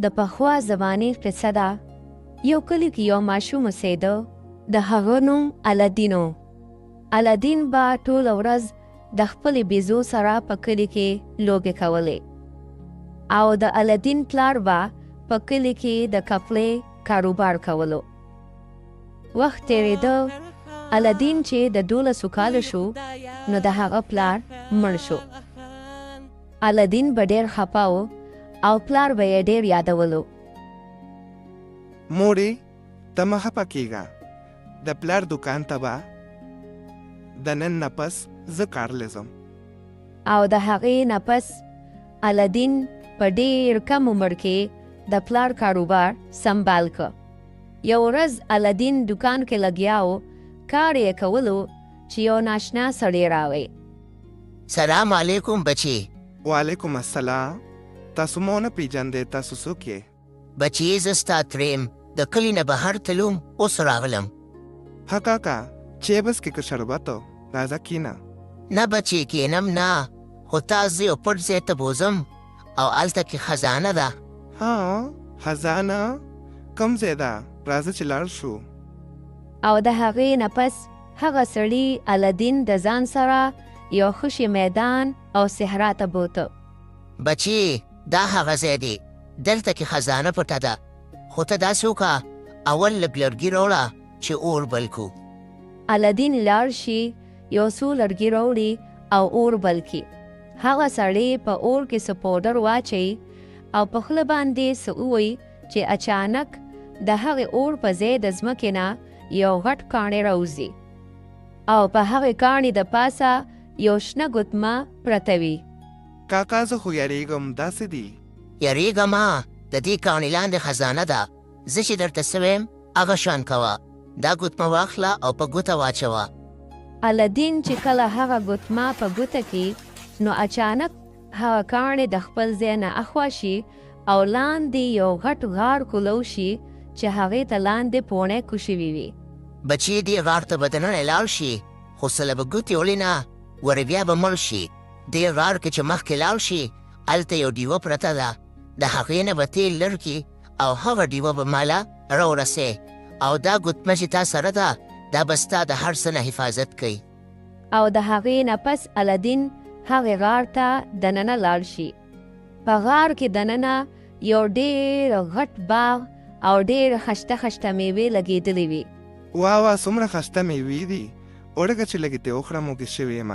د پخوا زمانې قصه ده. یو کلی کې یو ماشوم اوسېده. د هغه نوم الادین و. الادین به ټوله ورځ د خپلې بیزو سره په کلي کې لوبې کولې. او د الادین پلار به په کلي کې د کپړې کاروبار کولو. وخت تېرېده. الادین چې د 12 کاله شو نو د هغه پلار مړ شو. الادین به ډېر خپه و او پلار به یې ډېر یادولو. مورې ته مه خپه کېږه، د پلار دکان ته به د نن نه پس زه کار لزم. او د هغې نه پس الادین په ډېر کم عمر کې د پلار کاروبار سنبال که. یو ورځ الادین دکان کې لګیا و، کار یې کولو چې یو ناشنا سړی راوی. سلام علیکم بچی. وعلیکم السلام. تاسو مو نه پیژندې، تاسو څوک یې؟ بچی زه ستا تریم، د کلي نه بهر تلوم، اوس راغلم. ها کاکا چای بس کې که شربت و؟ راځه کښېنه. نه بچی کینم نه، خو تا زه یو پټ ځای ته بوځم او هلته کې خزانه ده. ها خزانه؟ کوم ځای ده؟ راځه چې لاړ شو. او د هغې نه پس هغه سړي الادین د ځان سره یو خوشي میدان او صحرا ته بوته. بچی دا هغه ځای دی، دلته کې خزانه پټه ده، خو ته داسې وکړه اول لږ لرګي راوړه چې اور بل کړو. الادین لاړ شي، یو څو لرګي راوړي او اور بل کړي. هغه سړی په اور کې څه پوډر واچوي او په خوله باندې څه ووایي چې اچانک د هغې اور په ځای د ځمکې نه یو غټ کاڼی راوځي او په هغې کاڼي د پاسه یو شنه ګوتمه پرته وي. کاکا زه خو یریږم، داسې دي. یریږه ما، د دې کاڼي لاندې خزانه ده. زه چې درته څه ویم هغه شان کوه. دا ګوتمه واخله او په ګوته واچوه. الادین چې کله هغه ګوتمه په ګوته کې نو اچانک هغه کاڼی د خپل ځای نه اخوا شي او لاندې یو غټ غار کولو شي چې هغې ته لاندې پوڼې کوشوي وي. بچی دې غار ته به دننه لاړ شي، خو سله به ګوتې ولې نه، ور بیا به مړ شي. دې غار کې چې مخکې لاړ شي هلته یو ډیوه پرته ده، د هغې نه به تیل لر کړي او هغه ډیوه به ماله راورسې، او دا ګوتمه چې تا سره ده دا به ستا د هر څه نه حفاظت کوي. او د هغې نه پس الادین هغې غار ته دننه لاړ شي. په غار کې دننه یو ډېر غټ باغ او ډېر خشته خشته میوې لګېدلې وي. واه څومره خسته میوې دي، وړکه چې لږې ترې وخورم اوږې شوې یم.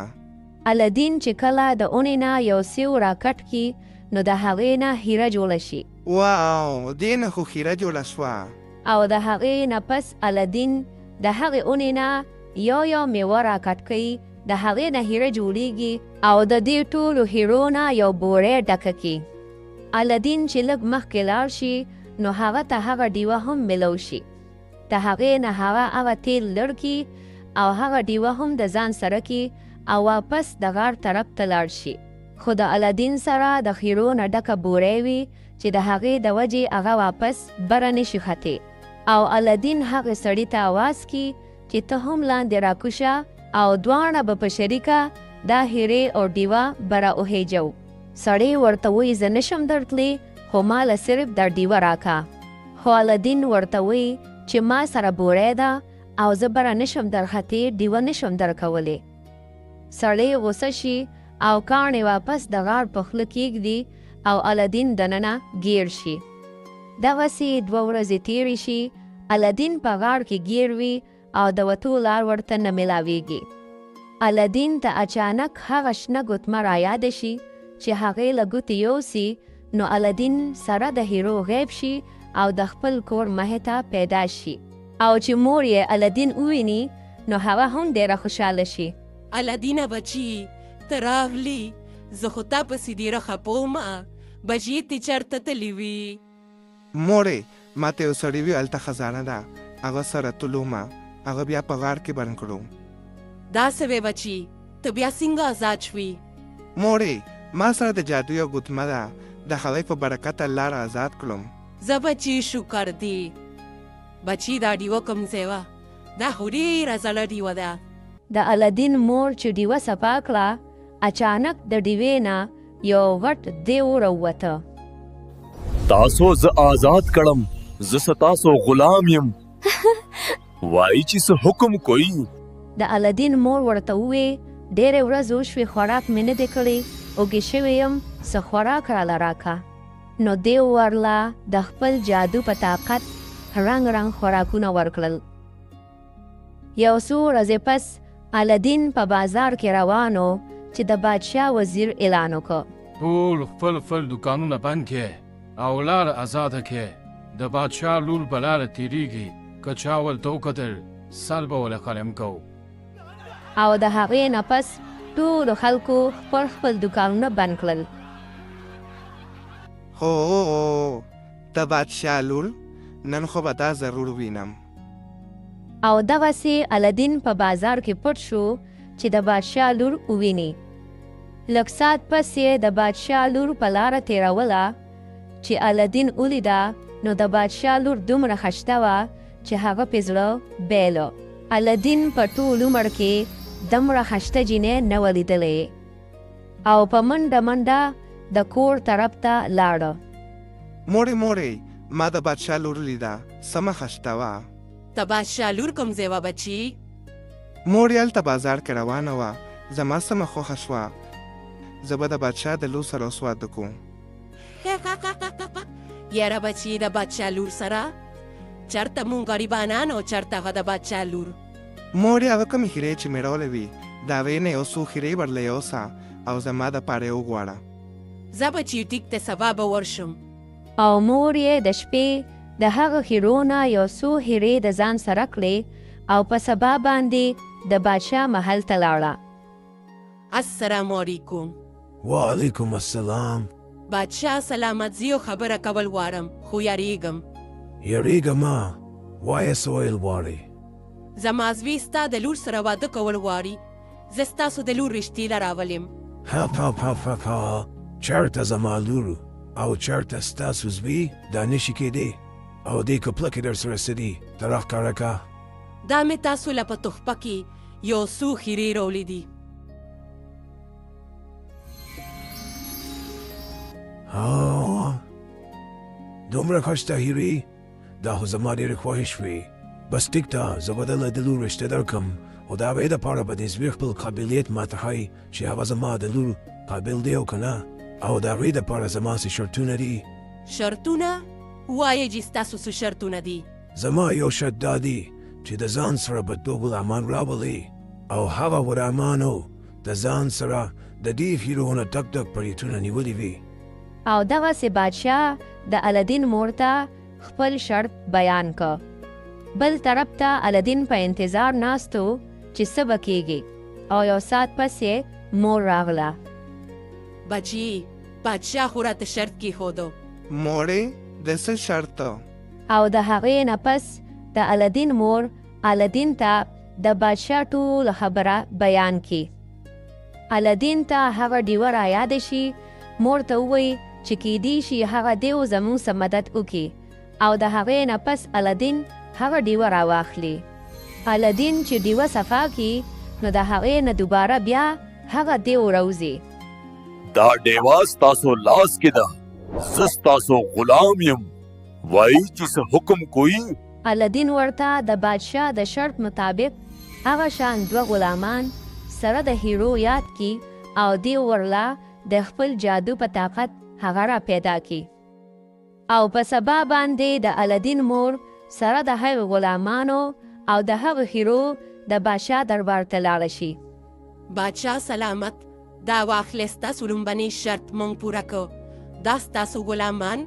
الادین چې کله د اونې نه یو سیو راکټ کړي نو د هغې نه هیره جوړه شي. واو دې نه خو خیره جوړه شوه. او د هغې نه پس الادین د هغې اونې نه یو میوه راکټ کوي، د هغې نه هیره جوړیږي او د دې ټولو هیرو نه یو بورې ډکه کړي. الادین چې لږ مخکې لاړ شي نو هغه ته هغه ډیوه هم ملو شي. د هغې نه هغه تیل لړ کړي او هغه ډیوه هم د ځان سره کړي او واپس د غار طرف ته لاړ شي. خو د الادین سره د خیرو نه ډکه بورې وي چې د هغې د وجې هغه واپس بره نشي ختې. او الادین هغې سړي ته اواز کړي چې ته هم لاندې راکوشه او دواړه به په شریکه دا هیرې او ډیوه بره وهیجو. سړی ورته وایي زه نشم درتلی، خو ما له صرف دا ډیوه راکه. خو الادین ورته وایي چې ما سره بورې ده او زه بره نشم درختې، ډیوه نشم درکولی. سړی غوسه شي او کاڼی واپس د غار په خوله کېږدي او الادین دننه ګیر شي. دغسې 2 ورځې تېرې شي، الادین په غار کې ګیر وي او د وتو لار ورته نه میلاویږي. الادین ته اچانک هغه شنه ګوتمه رایاده شي چې هغې له ګوتې یوسي نو الادین سره د هیرو غیب شي او د خپل کور مخې ته پیدا شي. او چې مور یې الادین وویني نو هغه هم ډېره خوشحاله شي. الادینه بچی ته راغلی، زه خو تا پسې ډېره خپه ومه، بچی ته چېرته تللی وي؟ مورې ما ته یو سړي وي هلته خزانه ده، هغه سره تلومه، هغه بیا په غار کې بند کړو. داسې وی بچی ته بیا څنګه آزاد شوي؟ مورې ما سره د جادو یو ګوتمه ده، د هغې په برکته لاره آزاد کړم. زه بچی شکر دی. بچی دا ډیوه کوم ځای وه؟ دا خو ډېره زړه ډیوه ده. د الادین مور چې ډیوه صفا کړه، اچانک د ډیوې نه یو غټ دیو راووته. تاسو زه آزاد کړم، زه ستاسو غلام یم. وایي چې څه حکم کوي. د الادین مور ورته ووې ډېرې ورځې وشوې خوراک مې نه دی کړی، اوږې شوی یم، څه خوراک راله راکه. نو دی ورله د خپل جادو په طاقت رنګ رنګ خوراکونه ورکړل. یو څو ورځې پس الادین په بازار کې روانو چې د بادشاه وزیر اعلان وکړ. ټول خپل دکانونه بند کړئ او لاره ازاده کړئ. د بادشاه لور به لاره تېرېږي، که چا ورته وکتل سر به ورله قلم کوو. او د هغې نه پس ټولو خلکو خپل دکانونه بند کړل. هو د بادشاه لور نن خو به دا ضرور وینم. او دغسې الادین په بازار کې پټ شو چې د بادشاه لور وویني. لږ ساعت پس یې د بادشاه لور په لاره تېروله چې الادین ولیده، نو د بادشاه لور دومره خشته وه چې هغه پې زړه بیله. الادین په ټول عمر کې دومره خشته جینۍ نه وه لیدلې او په منډه د کور طرف ته لاړه. مورې ما د بادشاه لور لیده، سمه خشته وه. د بادشاه لور کوم ځای وه بچي؟ مور یې هلته بازار کې روانه وه، زما سمه خوښه شوه. زه به د بادشاه د لور سره اوس واده کوم. یاره بچي د بادشاه لور سره؟ چرته مونږ غریبانان او چرته هغه د بادشاه لور؟ مور یې هغه کومې خیرې چې مې راوړې وي د هغې نه یو څو خیرې ورله یوسه او زما دپاره یې وغواړه. زه بچي ټیک ته سبا به ورشم. او مور یې د شپې د هغه خیرو نه یو څو هیرې د ځان سره کړې او په سبا باندې د بادشاه محل ته لاړه. السلام علیکم. وعلیکم السلام. بادشاه سلامتزي او خبره کول غواړم، خو یاریږم. یاریږه ما، وایه څه ویل غواړې؟ زما زوی ستا د لور سره واده کول غواړي. زه ستاسو د لور رشتې له راولم. ها چېرته زما لور او چېرته ستاسو زوی؟ دا نشي کېدی. او دې کپلکې در سره څه دي؟ ته راښکاره که. دا مې تاسو له په تحفه کې یو څو خیرې راوړې دي. دومره ښایسته هیرې؟ دا خو زما ډېرې خوښې شوې. بس ټیک ده، زه به دله د لور رشته درکړم، خو د هغې دپاره به دې زوی خپل قابلیت ماته ښایي چې هغه زما د لور قابل دی او که نه. او د هغې دپاره زما څه شرطونه دي. شرطونه؟ وایه چې ستاسو څه شرطونه دي؟ زما یو شرط دا دی چې د ځان سره به دوه غلامان راولې او هغه غلامانو د ځان سره د دې هیرو نه ډک پریتونه نیولي وي. او دغسې بادشاه د الادین مور ته خپل شرط بیان که. بل طرف ته الادین په انتظار ناستو چې څه به کېږي او یو ساعت پس یې مور راغله. بچي بادشاه خو راته شرط کېښودو. مورې د څه شرط؟ او د هغې نه پس د الادین مور الادین ته د بادشاه ټوله خبره بیان کړي. الادین ته هغه ډیوه رایاده شي. مور ته ووایي چې کیدی شي هغه دیو زموږ څه مدد وکړي او د هغې نه پس الادین هغه ډیوه راواخلي. الادین چې ډیوه صفا کړي نو د هغې نه دوباره بیا هغه دیو راوځي. دا ډیوه ستاسو لاس کې ده، زه ستاسو غلام یم. وایي چې څه حکم کوي؟ الادین ورته د بادشاه د شرط مطابق هغه شان دوه غلامان سره د هیرو یاد کی او دی ورله د خپل جادو په طاقت هغه را پیدا کی. او په سبا باندې د الادین مور سره د هغه غلامانو او د هغه هیرو د بادشاه دربار ته لاړه شي. بادشاه سلامت، دا واخلې ستاسو لومبنی شرط مونږ پوره کړو. دا ستاسو غلامان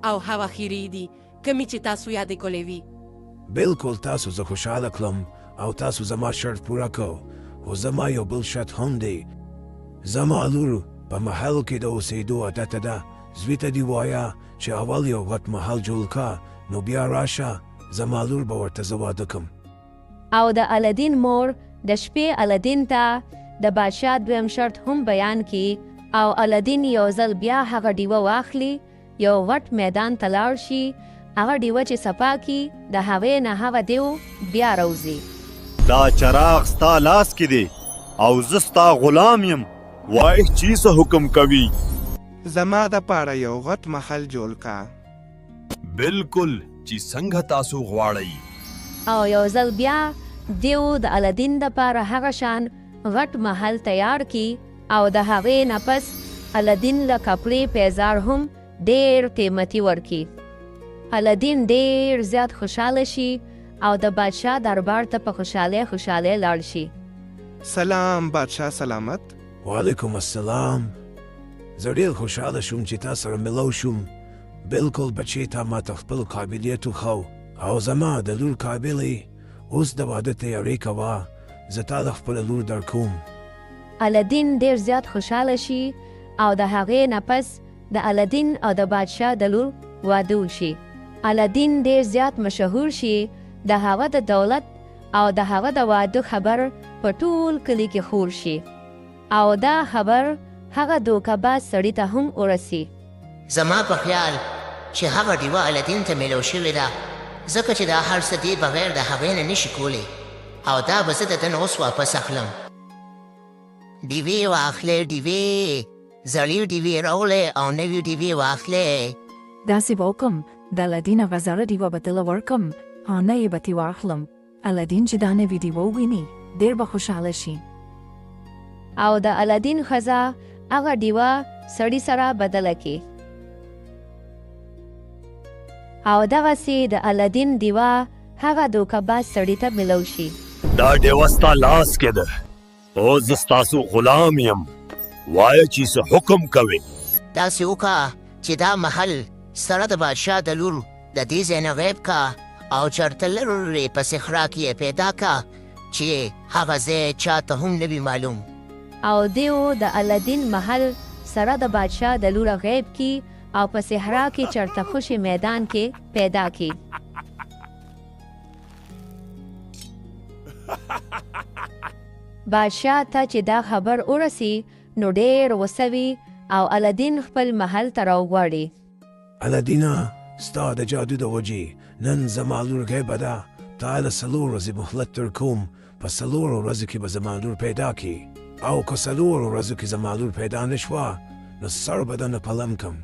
او هغه خیرې دي کومې چې تاسو یادې کولې وي. بلکل تاسو زه خوشحاله کړم او تاسو زما شرط پوره کړو. خو زما یو بل شرط هم دی. زما لور په محل کې د اوسېدو عادت ده. زوی ته دې وایه چې اول یو غټ محل جوړ کړه، نو بیا راشه زما لور به ورته زه واده کړم. او د الادین مور د شپې الادین ته د بادشاه دویم شرط هم بیان کی او الادین یو ځل بیا هغه ډیوه واخلي، یو غټ میدان ته لاړ شي، هغه ډیوه چې صفا کی د هغې نه هغه دیو بیا راوځي. دا چراغ ستا لاس کې دی او زه ستا غلام یم. وایه چې څه حکم کوي؟ زما دپاره یو غټ محل جوړ کا. بالکل چې څنګه تاسو غواړئ. او یو ځل بیا دیو د الدین دپاره هغه شان غټ محل تیار کی او د هغې نه پس الدین له کپړې پیزار هم ډېر قیمتي ورکي. الدین ډېر زیات خوشحاله شي او د بادشاه دربار ته په خوشحالۍ لاړ شي. سلام بادشاه سلامت. وعلیکم السلام. زه ډېر خوشحاله شوم چې تا سره ملو شوم. بالکل بچې تا ما ته خپل قابلیت وښو او زما د لور قابلې اوس د واده تیاري کوه. زه تا د خپله لور درکوم. الدین ډېر زیات خوشحاله شي او د هغې نه پس د الدین او د بادشاه د لور واده وشي. الدین ډېر زیات مشهور شي. د هغه د دولت او د هغه د واده خبر په ټول کلي کې خور شي او دا خبر هغه دوکه‌باز سړي ته هم ورسي. زما په خیال چې هغه ډیوه الدین ته میلو شوې ده ځکه چې دا هر څه دی بغیر د هغې نه نشي کولی او دا به زه د ده نه اوس واپس اخلم. ډیوې واخلې ډیوې زړې ډیوې راوړې او نوې ډیوې واخلې. داسې به وکړم د الدین هغه زړه ډیوه به تله ورکړم او نه یې به ترې واخلم. الدین چې دا نوې ډیوه وویني ډېر به خوشحاله شي. او د الدین ښځه هغه ډیوه سړي سره بدله کړي او دغسې د الدین ډیوه هغه دوکه‌باز سړي ته ملو شي. دا ډیوه ستا لاس کې ده او زه ستاسو غلام یم. وایه چې څه حکم کوې. داسې وکړه چې دا محل سره د بادشاه د لور د دې ځای نه غیب کا او چېرته لرې په صحرا کې یې پیدا کا چې هغه ځای چا ته هم نه وي معلوم. او دیو د الدین محل سره د بادشاه د لور غیب کی او په صحرا کې چرته خوشي میدان کې پیدا کی. بادشاه ته چې دا خبر ورسی نو ډېر غوسه وي او الدین خپل محل ته راوغواړي. الدینه ستا د جادو د وجې نن زما لور غیبه ده. تا له 4 ورځې مهلت درکوم. په 4 ورځو کې به زما لور پیدا کړي او که 4 ورځو کې زما لور پیدا نه شوه نو سر به درنه پلم کم.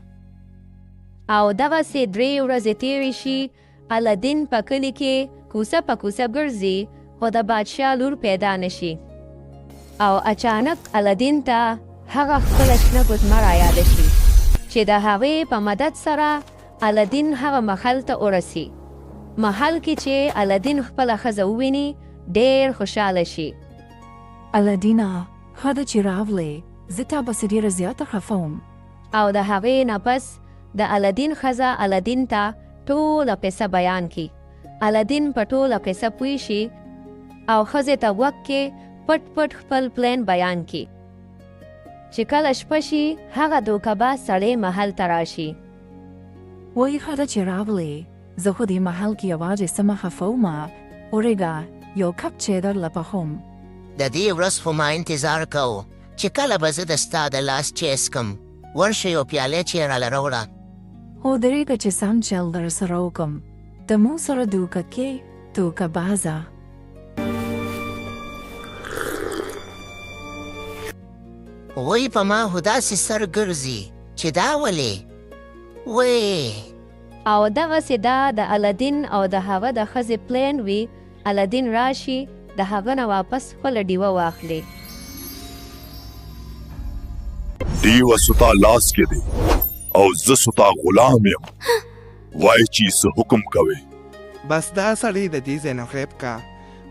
او دغسې 3 ورځې تېرې شي. الدین په کلي کې کوڅه په کوڅه ګرځي خو د بادشاه لور پیدا نه شي. او اچانک الدین ته هغه خپله شنه ګوتمه رایاده شي چې د هغې په مدد سره الدین هغه محل ته ورسي. محل کې چې الدین خپله ښځه وویني ډېر خوشحاله شي. الدینه ښه ده چې راغلې. زه تا پسې ډېره زیاته خفه وم. او د هغې نه پس د الدین ښځه الدین ته ټوله قصه بیان کی. الدین په ټوله قصه پوه شي او ښځې ته غوږ کې پټ پټ خپل پلان بیان کی. چې کله شپه شي هغه دوکه‌باز سړی محل ته راشي. وایي ښه ده چې راغلې. زه خو دې محل کې یوازې سمه خفه ومه. اورېږه یو کپ چای درله پخوم. د دې ورځ خو ما انتظار کوو چې کله به زه د ستا د لاس چای څکم. ورشه یو پیاله چای راله راوړه. هو درېږه چې سم چل در سره وکړم. د مو سره دوکه کې دوکه‌بازه. وایي په ما خو داسې سر ګرځي چې دا ولې وایي. او دغسې دا د الدین او د هغه د ښځې پلان وي. الدین راشي د هغه نه واپس خپله ډیوه واخلي. ډیوه ستا لاس کې دی او زه ستا غلام یم. وایه چې څه حکم کوې. بس دا سړی د دې ځای نه غیب کا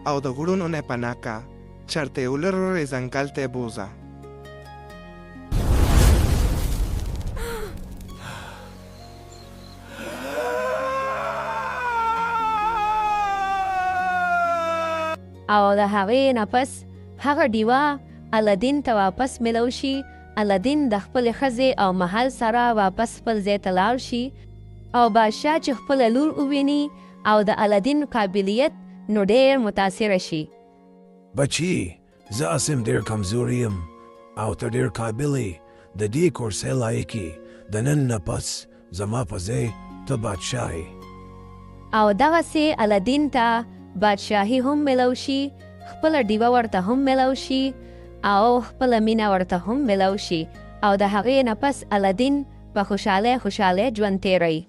او د غرونو نه پناه کا چېرته یو لرې ځنګل ته بوځه. او د هغې نه پس هغه ډیوه الدین ته واپس ملو شي. الدین د خپلې ښځې او محل سره واپس خپل ځای ته لاړ شي او بادشاه چې خپله لور وویني او د الدین قابلیت نو ډېر متاثره شي. بچی زه اسم ډېر کمزوری یم او ته ډېر قابلې. د دې کورسۍ لایقې د نن نه پس زما په ځای ته بادشاهې. او دغسې الدین ته بادشاهي هم ملو شي. خپله ډیوه ورته هم ملو شي او خپله مینه ورته هم ملو شي او د هغې نه پس الدین په خوشحالۍ ژوند تیروي.